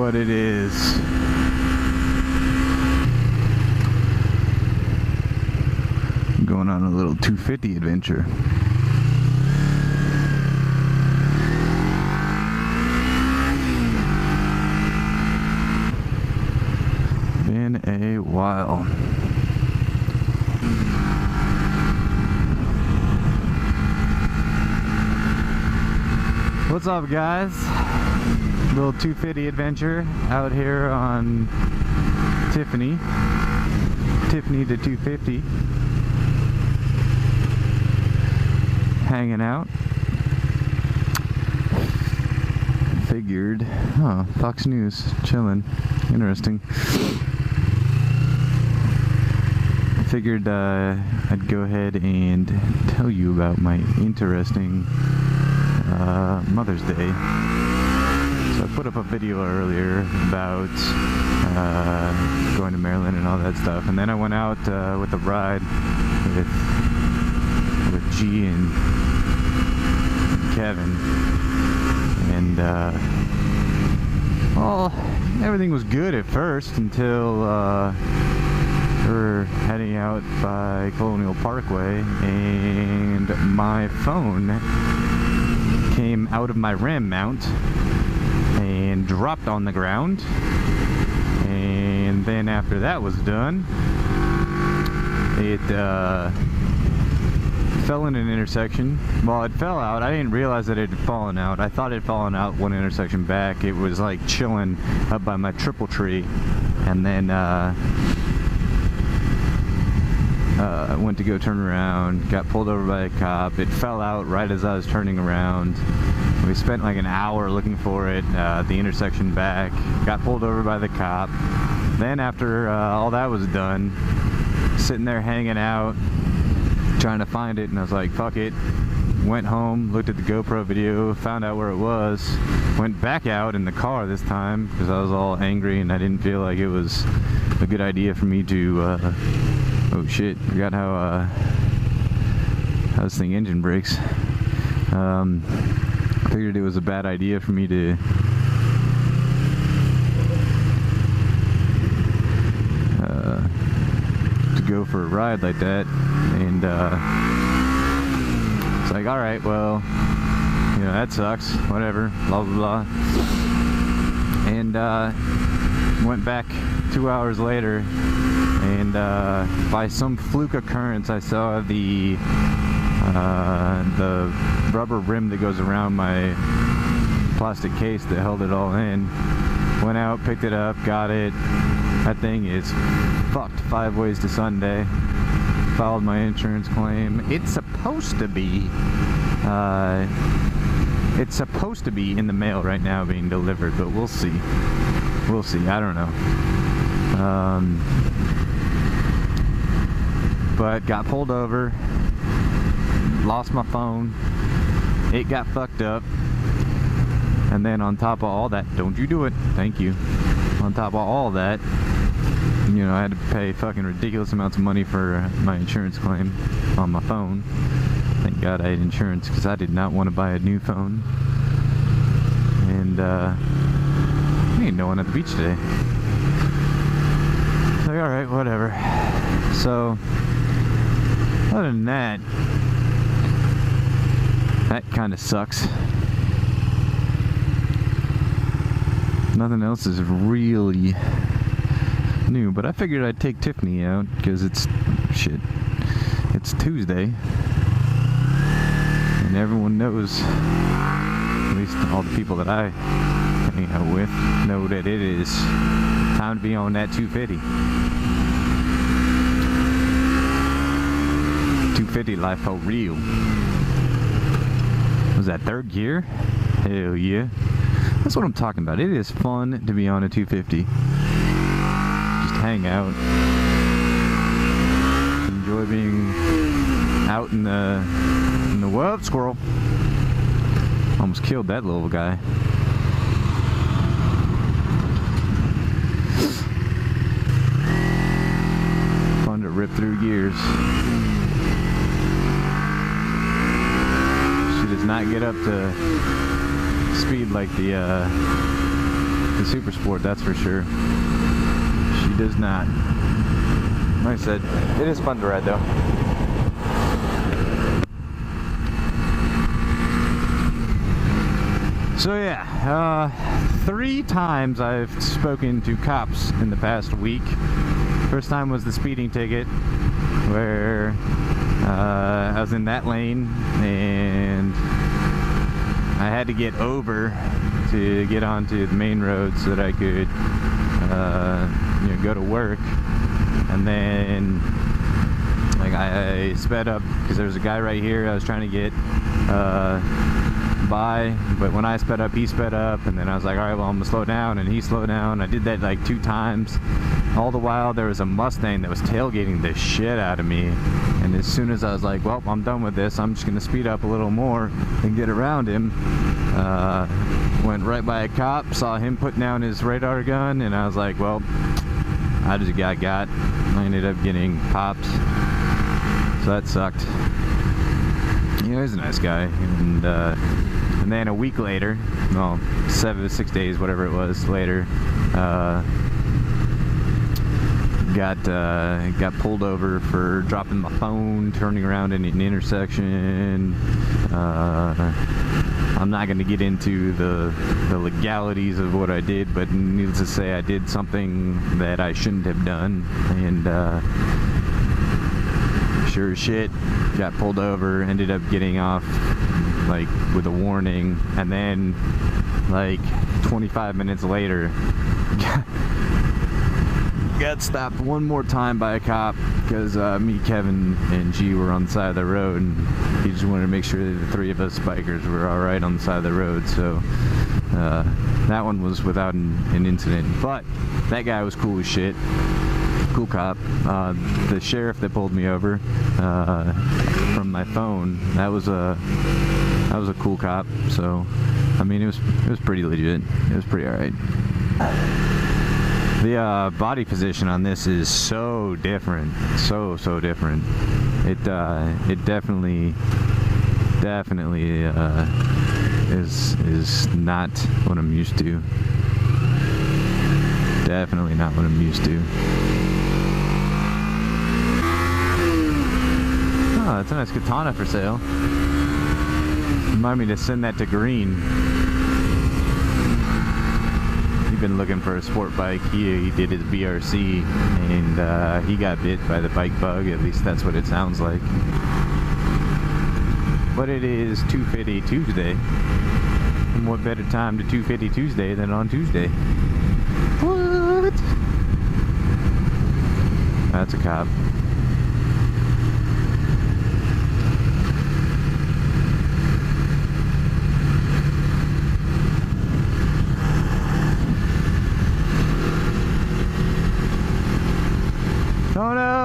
what it is. I'm going on a little 250 adventure. Been a while. What's up, guys? Little 250 adventure out here on Tiffany to 250, hanging out. Figured, oh, Fox News, chilling, interesting. Figured I'd go ahead and tell you about my interesting Mother's Day. So I put up a video earlier about going to Maryland and all that stuff, and then I went out with a ride with G and Kevin, and well, everything was good at first until we were heading out by Colonial Parkway, and my phone came out of my ram mount and dropped on the ground. And then after that was done, it fell in an intersection. Well, it fell out. I didn't realize that it had fallen out. I thought it had fallen out one intersection back. It was like chilling up by my triple tree, and then I went to go turn around, got pulled over by a cop. It fell out right as I was turning around. We spent like an hour looking for it, the intersection back, got pulled over by the cop. Then after all that was done, sitting there hanging out, trying to find it, and I was like, fuck it. Went home, looked at the GoPro video, found out where it was, went back out in the car this time, because I was all angry and I didn't feel like it was a good idea for me to, oh shit, forgot how this thing engine brakes. Figured it was a bad idea for me to go for a ride like that, and it's like, alright, well, you know, that sucks, whatever, blah blah blah. And went back 2 hours later, and by some fluke occurrence, I saw the rubber rim that goes around my plastic case that held it all in. Went out, picked it up, got it. That thing is fucked 5 ways to Sunday. Filed my insurance claim. It's supposed to be in the mail right now, being delivered, but we'll see. We'll see. I don't know. But got pulled over. Lost my phone. It got fucked up. And then on top of all that, don't you do it, thank you. On top of all that, you know, I had to pay fucking ridiculous amounts of money for my insurance claim on my phone. Thank God I had insurance, because I did not want to buy a new phone. And ain't no one at the beach today. Like, alright, whatever. So other than that, that kind of sucks. Nothing else is really new, but I figured I'd take Tiffany out because it's Tuesday, and everyone knows, at least all the people that I hang out with, know that it is time to be on that 250. 250 life for real. Was that third gear? Hell yeah. That's what I'm talking about. It is fun to be on a 250. Just hang out. Enjoy being out in the world. Squirrel. Almost killed that little guy. Fun to rip through gears. She does not get up to speed like the super sport, that's for sure. She does not. Like I said, it is fun to ride though. So yeah, 3 times I've spoken to cops in the past week. First time was the speeding ticket, where I was in that lane and I had to get over to get onto the main road so that I could you know, go to work. And then like I sped up because there was a guy right here I was trying to get by, but when I sped up, he sped up, and then I was like, alright, well, I'm gonna slow down, and he slowed down. I did that like 2 times. All the while there was a Mustang that was tailgating the shit out of me, and as soon as I was like, well, I'm done with this, I'm just gonna speed up a little more and get around him, went right by a cop, saw him put down his radar gun, and I was like, well, I just got I ended up getting popped, so that sucked. You know, he's a nice guy. And then a week later, well, 6 days, whatever it was later, got pulled over for dropping my phone, turning around in an intersection. I'm not going to get into the legalities of what I did, but needless to say, I did something that I shouldn't have done, and sure as shit, got pulled over, ended up getting off like with a warning, and then like 25 minutes later got stopped one more time by a cop because me, Kevin, and G were on the side of the road, and he just wanted to make sure that the 3 of us bikers were alright on the side of the road. So that one was without an incident, but that guy was cool as shit. Cool cop. The sheriff that pulled me over from my phone, that was a cool cop. So I mean, it was pretty legit. It was pretty alright. The body position on this is so different, so different. It definitely is not what I'm used to. Definitely not what I'm used to. Oh, that's a nice katana for sale. Remind me to send that to Green. He's been looking for a sport bike. He did his BRC, and he got bit by the bike bug. At least that's what it sounds like. But it is 250 Tuesday. And what better time to 250 Tuesday than on Tuesday? What? That's a cop. Oh no!